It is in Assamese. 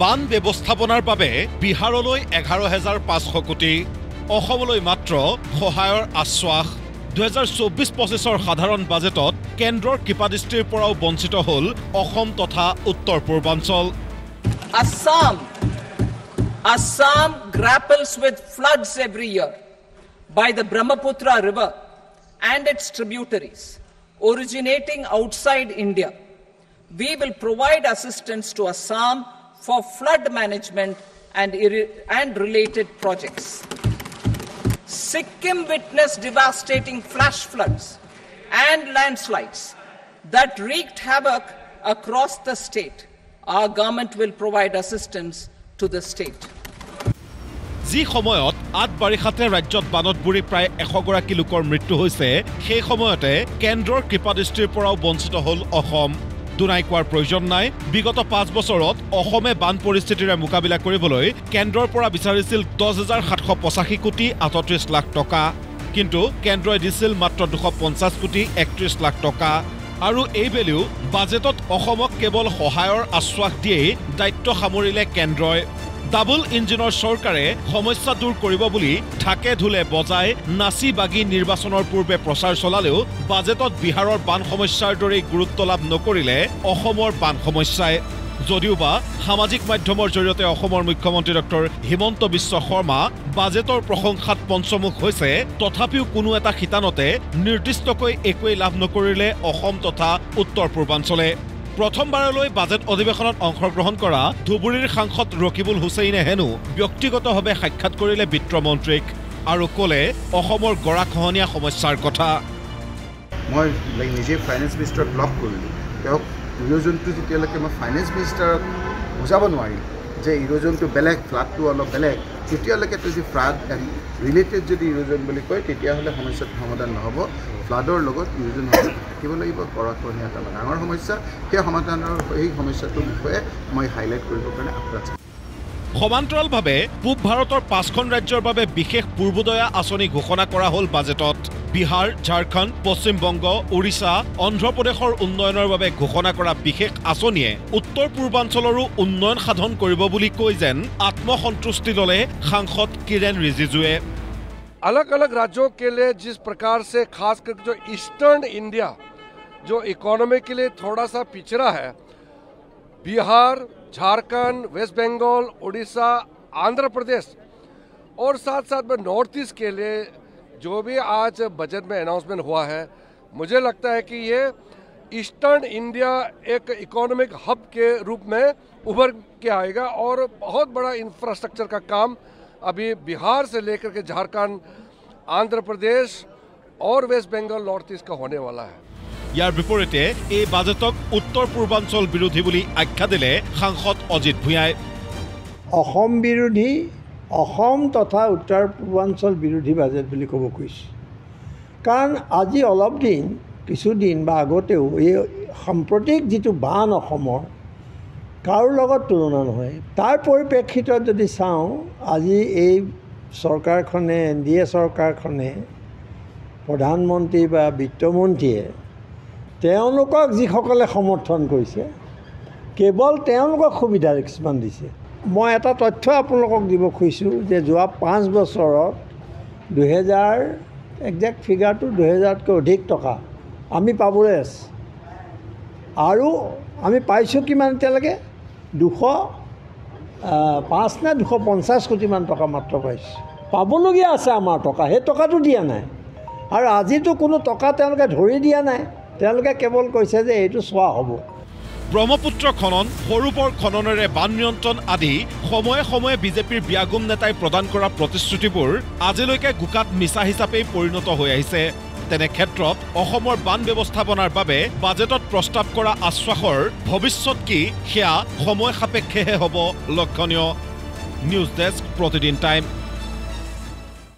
বান ব্যৱস্থাপনাৰ বাবে বিহাৰলৈ 11,500 কোটি, অসমলৈ মাত্ৰ সহায়ৰ আশ্বাস। 2024-25 সাধাৰণ বাজেটত কেন্দ্ৰৰ কৃপাদৃষ্টিৰ পৰাও বঞ্চিত হ'ল অসম তথা উত্তৰ পূৰ্বাঞ্চল। Assam grapples with floods every year by the Brahmaputra River and its tributaries originating outside India. We will provide assistance to Assam for flood management and related projects. Sikkim witnessed devastating flash floods and landslides that wreaked havoc across the state. Our government will provide assistance to the state. যি সময়ত বাৰিষাতে ৰাজ্যত বানত বুৰি প্ৰায় 100 গৰাকী লোকৰ মৃত্যু হৈছে, সেই সময়তে কেন্দ্ৰৰ কৃপাদৃষ্টিৰ পৰাও বঞ্চিত হ'ল অসম। দুনাই কোৱাৰ প্ৰয়োজন নাই, বিগত 5 বছৰত অসমে বান পৰিস্থিতিৰে মোকাবিলা কৰিবলৈ কেন্দ্ৰৰ পৰা বিচাৰিছিল 10,785 কোটি 38 লাখ টকা, কিন্তু কেন্দ্ৰই দিছিল মাত্ৰ 250 কোটি 31 লাখ টকা। আৰু এইবেলিও বাজেটত অসমক কেৱল সহায়ৰ আশ্বাস দিয়েই দায়িত্ব সামৰিলে কেন্দ্ৰই। ডাবল ইঞ্জিনৰ চৰকাৰে সমস্যা দূৰ কৰিব বুলি ঢাকে ঢোলে বজাই নাচি বাগি নিৰ্বাচনৰ পূৰ্বে প্ৰচাৰ চলালেও বাজেটত বিহাৰৰ বান সমস্যাৰ দৰেই গুৰুত্ব লাভ নকৰিলে অসমৰ বান সমস্যাই। যদিওবা সামাজিক মাধ্যমৰ জৰিয়তে অসমৰ মুখ্যমন্ত্ৰী ডক্টৰ হিমন্ত বিশ্ব শৰ্মা বাজেটৰ প্ৰশংসাত পঞ্চমুখ হৈছে, তথাপিও কোনো এটা শিতানতে নিৰ্দিষ্টকৈ একোৱেই লাভ নকৰিলে অসম তথা উত্তৰ পূৰ্বাঞ্চলে। প্ৰথমবাৰলৈ বাজেট অধিৱেশনত অংশগ্ৰহণ কৰা ধুবুৰীৰ সাংসদ ৰকিবুল হুছেইনে হেনো ব্যক্তিগতভাৱে সাক্ষাৎ কৰিলে বিত্তমন্ত্ৰীক আৰু ক'লে অসমৰ গৰাখহনীয়া সমস্যাৰ কথা। মই নিজে ফাইনেন্স মিনিষ্টাৰক লগ কৰিলোঁ, তেওঁক ইৰোজনটো যেতিয়ালৈকে মই ফাইনেন্স মিনিষ্টাৰক বুজাব নোৱাৰিম যে ইৰোজনটো বেলেগ, ফ্লাডটো অলপ বেলেগ, তেতিয়ালৈকে যদি ফ্লাড এণ্ড ৰিলেটেড যদি ইৰোজন বুলি কয় তেতিয়াহ'লে সমস্যাটো সমাধান নহ'ব। ফ্লাডৰ লগত ইৰোজন থাকিব লাগিব, গৰাখহনীয়া এটা ডাঙৰ সমস্যা। সেই সমাধানৰ সেই সমস্যাটোৰ বিষয়ে মই হাইলাইট কৰিবৰ কাৰণে আপ্ৰাণ। সমান্তৰালভাৱে পূব ভাৰতৰ 5খন ৰাজ্যৰ বাবে বিশেষ পূৰ্বোদয়া আঁচনি ঘোষণা কৰা হ'ল বাজেটত। বিহাৰ, ঝাৰখণ্ড, পশ্চিমবংগ, উৰিষ্যা, অন্ধ্ৰপ্ৰদেশৰ উন্নয়নৰ বাবে ঘোষণা কৰা বিশেষ আঁচনিয়ে উত্তৰ পূৰ্বাঞ্চলৰো উন্নয়ন সাধন কৰিব বুলি কৈ যেন আত্মসন্তুষ্টি ল'লে সাংসদ কিৰেণ ৰিজিজুৱে। अलग अलग राज्यों के लिए जिस प्रकार से खासकर जो ईस्टर्न इंडिया जो इकोनॉमी के लिए थोड़ा सा पिछड़ा है, बिहार, झारखंड, वेस्ट बंगाल, उड़ीसा, आंध्र प्रदेश और साथ साथ में नॉर्थ ईस्ट के लिए जो भी आज बजट में अनाउंसमेंट हुआ है, मुझे लगता है कि ये ईस्टर्न इंडिया एक इकोनॉमिक हब के रूप में उभर के आएगा और बहुत बड़ा इंफ्रास्ट्रक्चर का काम अभी बिहार से लेकर के झारखंड, आंध्र प्रदेश और वेस्ट बंगाल, नॉर्थ ईस्ट का होने वाला है। ইয়াৰ বিপৰীতে এই বাজেটক উত্তৰ পূৰ্বাঞ্চল বিৰোধী বুলি আখ্যা দিলে সাংসদ অজিত ভূঞাই। অসম বিৰোধী, অসম তথা উত্তৰ পূৰ্বাঞ্চল বিৰোধী বাজেট বুলি ক'ব খুজিছোঁ। কাৰণ আজি অলপ দিন, কিছুদিন বা আগতেও এই সাম্প্ৰতিক যিটো বান অসমৰ কাৰো লগত তুলনা নহয়। তাৰ পৰিপ্ৰেক্ষিতত যদি চাওঁ, আজি এই চৰকাৰখনে, NDA চৰকাৰখনে, প্ৰধানমন্ত্ৰী বা বিত্তমন্ত্ৰীয়ে তেওঁলোকক যিসকলে সমৰ্থন কৰিছে, কেৱল তেওঁলোকক সুবিধা কিছুমান দিছে। মই এটা তথ্য আপোনালোকক দিব খুজিছোঁ যে যোৱা 5 বছৰত 2000 একজেক্ট ফিগাৰটো 2000তকৈ অধিক টকা আমি পাবলৈ আছে। আৰু আমি পাইছোঁ কিমান এতিয়ালৈকে 205 নে 250 কোটিমান টকা মাত্ৰ পাইছোঁ। পাবলগীয়া আছে আমাৰ টকা, সেই টকাটো দিয়া নাই। আৰু আজিতো কোনো টকা তেওঁলোকে ধৰি দিয়া নাই, তেওঁলোকে কেৱল কৈছে যে এইটো চোৱা হ'ব। ব্ৰহ্মপুত্ৰ খনন, সৰুবৰ খননেৰে বান নিয়ন্ত্ৰণ আদি সময়ে সময়ে বিজেপিৰ বিয়াগুম নেতাই প্ৰদান কৰা প্ৰতিশ্ৰুতিবোৰ আজিলৈকে গোকাত মিছা হিচাপেই পৰিণত হৈ আহিছে। তেনে ক্ষেত্ৰত অসমৰ বান ব্যৱস্থাপনাৰ বাবে বাজেটত প্ৰস্তাৱ কৰা আশ্বাসৰ ভৱিষ্যত কি, সেয়া সময় সাপেক্ষেহে হ'ব লক্ষণীয়। নিউজ ডেস্ক, প্ৰতিদিন টাইম।